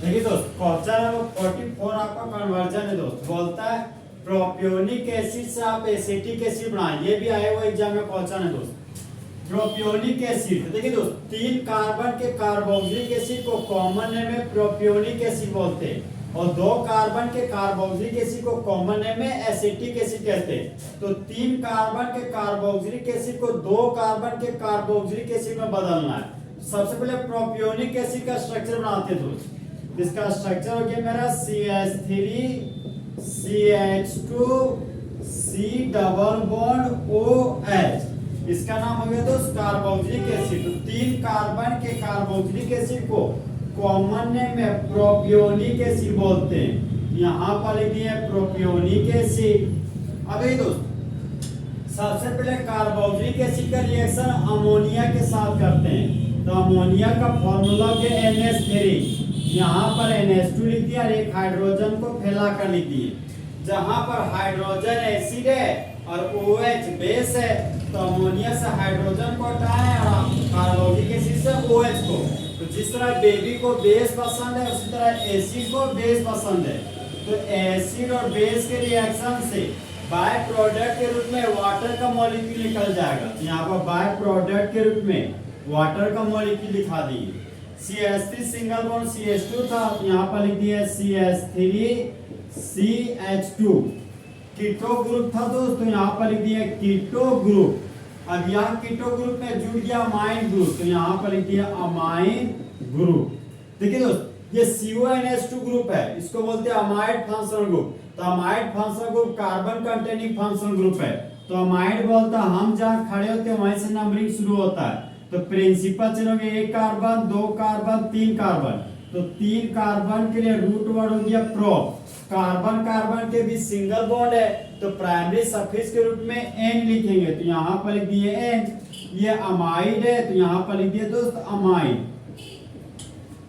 देखिए दोस्त question number 44 आपका कन्वर्जन है दोस्त। बोलता है प्रोपियोनिक एसिड से आप एसिटिक एसिड बनाएं। ये भी आए हुए एग्जाम में क्वेश्चन है दोस्त। प्रोपियोनिक एसिड देखिए दोस्त, 3 कार्बन के कार्बोक्सिलिक एसिड को कॉमन नेम में प्रोपियोनिक एसिड बोलते हैं और 2 कार्बन के कार्बोक्सिलिक एसिड को कॉमन नेम में एसिटिक एसिड कहते हैं। तो 3 कार्बन के कार्बोक्सिलिक एसिड को 2 कार्बन के कार्बोक्सिलिक एसिड में बदलना है। सबसे पहले प्रोपियोनिक एसिड का स्ट्रक्चर बनाते हैं दोस्त। इसका स्ट्रक्चर हो गया मेरा CH3 CH2 C double bond OH। इसका नाम हो गया दोस्त कार्बोक्सिलिक एसिड। तो 3 कार्बन के कार्बोक्सिलिक एसिड को कॉमन नेम में प्रोपियोनिक एसिड बोलते हैं। यहाँ पर लिख दिए प्रोपियोनिक एसिड। अब ये दोस्त सबसे पहले कार्बोक्सिलिक एसिड का रिएक्शन अमोनिया के साथ करते हैं। तो अमोनिया का फॉर्मूला है NH3। यहाँ पर NH2 लिख दिया और एक हाइड्रोजन को फैला कर लिख दिए। जहाँ पर हाइड्रोजन एसिड है और OH बेस है तो अमोनिया से हाइड्रोजन को हटाएं और कार्बोक्सिलिक एसिड से OH को। तो जिस तरह बेबी को बेस पसंद है उसी तरह एसिड को बेस पसंद है। तो एसिड और बेस के रिएक्शन से बाय प्रोडक्ट के रूप में वाटर का मॉलिक्यूल निकल जाएगा। यहाँ पर बाय प्रोडक्ट के रूप में वाटर का मॉलिक्यूल दिखा दिए। CH3 सिंगल बॉन्ड CH2 था, यहाँ पर लिख दिया CH3 CH2। कीटो ग्रुप था दोस्तों, यहाँ पर लिख दिया कीटो ग्रुप। अब यहाँ कीटो ग्रुप में जुड़ गया अमाइन ग्रुप, तो यहाँ पर लिख दिया अमाइन ग्रुप। देखिए दोस्त ये CONH2 ग्रुप है, इसको बोलते हैं अमाइड फंक्शनल ग्रुप। तो amide functional group carbon containing functional group है। तो अमाइड बोलता हम जहाँ खड़े होते हैं वहीं से नंबरिंग शुरू होता है। तो प्रिंसिपल चेन हो गया 1 कार्बन 2 कार्बन 3 कार्बन। तो 3 कार्बन के लिए रूट वर्ड हो गया प्रोप। कार्बन कार्बन के बीच सिंगल बॉन्ड है तो प्राइमरी सफिक्स के रूप में N लिखेंगे। तो यहाँ पर लिख दिए N। ये अमाइड है तो यहाँ पर लिख दिए दोस्त अमाइड।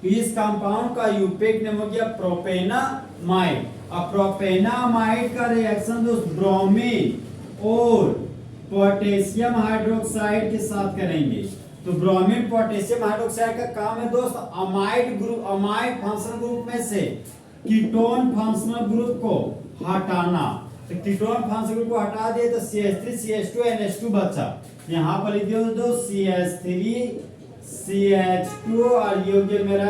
तो इस कंपाउंड का यूपेक नेम हो गया प्रोपेनामाइड। अब प्रोपेनामाइड का रिएक्शन दोस्त ब्रोमीन और पोटेशियम हाइड्रोक्साइड के साथ करेंगे। तो ब्रोमीन पोटेशियम हाइड्रोक्साइड का काम है दोस्त amide group, amide functional group में से कीटोन फंक्शनल ग्रुप को हटाना। तो कीटोन फंक्शनल ग्रुप को हटा दिए तो CH3 CH2 NH2 बचा। यहाँ पर लिख दिया दो CH3 CH2 और ये हो गया मेरा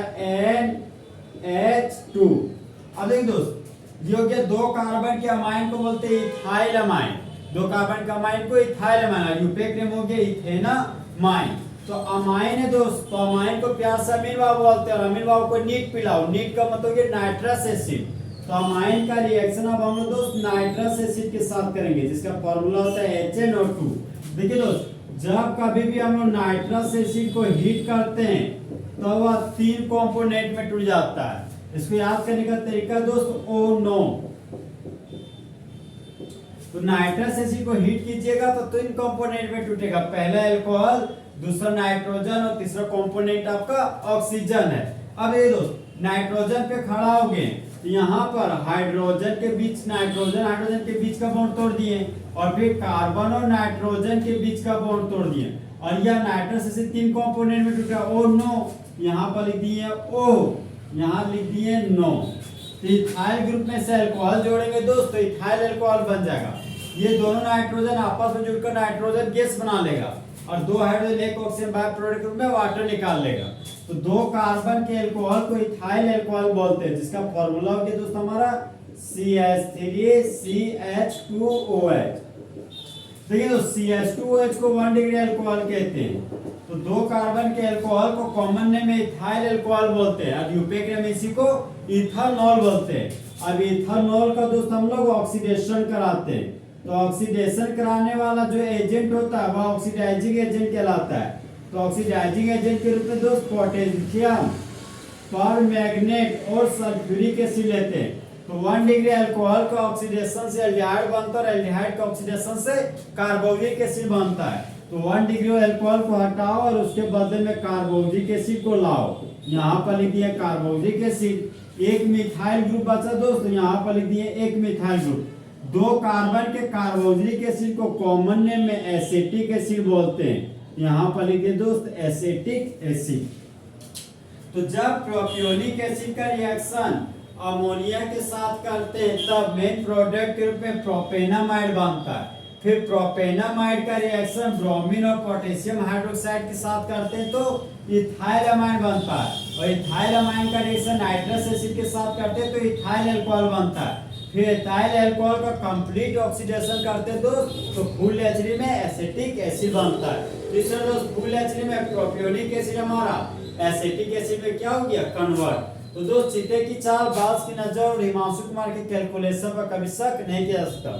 NH2। अब देखिए दोस्त ये हो गया 2 कार्बन के अमाइन को बोलते हैं इथाइल अमाइन। 2 कार्बन का अमाइन को इथाइल अमाइन, यूपेक नेम हो गया इथेनामाइन। तो अमाइन है दोस्त, तो अमाइन को प्यार से अमीन वाव बोलते हैं और अमीन वाव को नीट पिलाओ। नीट का मतलब है नाइट्रस एसिड। तो अमाइन का रिएक्शन अब हम लोग दोस्त नाइट्रस एसिड के साथ करेंगे जिसका फॉर्मूला होता है HNO2। देखिए दोस्त जब कभी भी हम लोग नाइट्रस एसिड को हीट करते हैं तो वह 3 कंपोनेंट में टूट जाता है। इसको याद करने का तरीका दोस्त O9। तो नाइट्रस एसिड को हीट कीजिएगा तो 3 कंपोनेंट में टूटेगा। पहला अल्कोहल, दूसरा नाइट्रोजन और तीसरा कंपोनेंट आपका ऑक्सीजन है। अब ये दोस्त नाइट्रोजन पे खड़ा हो गए तो यहाँ पर हाइड्रोजन के बीच नाइट्रोजन हाइड्रोजन के बीच का बॉन्ड तोड़ दिए और फिर कार्बन और नाइट्रोजन के बीच का बॉन्ड तोड़ दिए और यह नाइट्रस एसिड 3 कंपोनेंट में टूटा। O9 यहाँ पर लिख दिए O, यहाँ लिख दिए नो। तो इथाइल ग्रुप में से अल्कोहल जोड़ेंगे दोस्त तो इथाइल अल्कोहल बन जाएगा। ये दोनों नाइट्रोजन आपस में जुड़कर नाइट्रोजन गैस बना लेगा और 2 हाइड्रोजन एक ऑक्सीजन बाय प्रोडक्ट रूप में वाटर निकाल लेगा। तो 2 कार्बन के अल्कोहल को इथाइल अल्कोहल बोलते हैं जिसका फॉर्मूला हो गया दोस्त हमारा CH3 CH2OH। देखिए तो CH2OH को 1 डिग्री अल्कोहल कहते हैं। तो 2 कार्बन के अल्कोहल को कॉमन नेम में इथाइल अल्कोहल बोलते हैं। अब यूपेक नेम इसी को इथानॉल बोलते हैं। अब इथानॉल का दोस्त हम लोग ऑक्सीडेशन कराते हैं। तो ऑक्सीडेशन कराने वाला जो एजेंट होता है वह ऑक्सीडाइजिंग एजेंट कहलाता है। तो ऑक्सीडाइजिंग एजेंट के रूप में दोस्त पोटेशियम परमैंगनेट और सल्फ्यूरिक एसिड लेते हैं। तो 1 डिग्री अल्कोहल का ऑक्सीडेशन से एल्डिहाइड बनता है और एल्डिहाइड का ऑक्सीडेशन से कार्बोक्सिलिक एसिड बनता है। तो 1 डिग्री अल्कोहल को हटाओ और उसके बदले में कार्बोक्सिलिक एसिड को लाओ। यहाँ पर लिख दिया कार्बोक्सिलिक एसिड। एक मिथाइल ग्रुप बचा दोस्त, यहाँ पर लिख दिए एक मिथाइल ग्रुप। 2 कार्बन के कार्बोक्सिलिक एसिड को कॉमन नेम में एसिटिक एसिड बोलते हैं। यहाँ पर लिखिए दोस्त एसिटिक एसिड। तो जब प्रोपियोनिक एसिड का रिएक्शन अमोनिया के साथ करते हैं तब मेन प्रोडक्ट के रूप में प्रोपेनामाइड बनता है। फिर प्रोपेनामाइड का रिएक्शन ब्रोमीन और पोटेशियम हाइड्रोक्साइड के साथ करते हैं तो इथाइलअमाइन बनता है। और इथाइलअमाइन का रिएक्शन नाइट्रस एसिड के साथ करते हैं तो इथाइल अल्कोहल बनता है। फिर इथाइल अल्कोहल का कंप्लीट ऑक्सीडेशन करते हैं तो फुल एचडी में एसिटिक एसिड बनता है। दूसरा दोस्त फुल एचडी में प्रोपियोनिक एसिड हमारा एसिटिक एसिड में क्या हो गया कन्वर्ट। तो दोस्त चीते की चाल, बास की नजर और हिमांशु कुमार के कैलकुलेशन पर कभी शक नहीं किया जा सकता।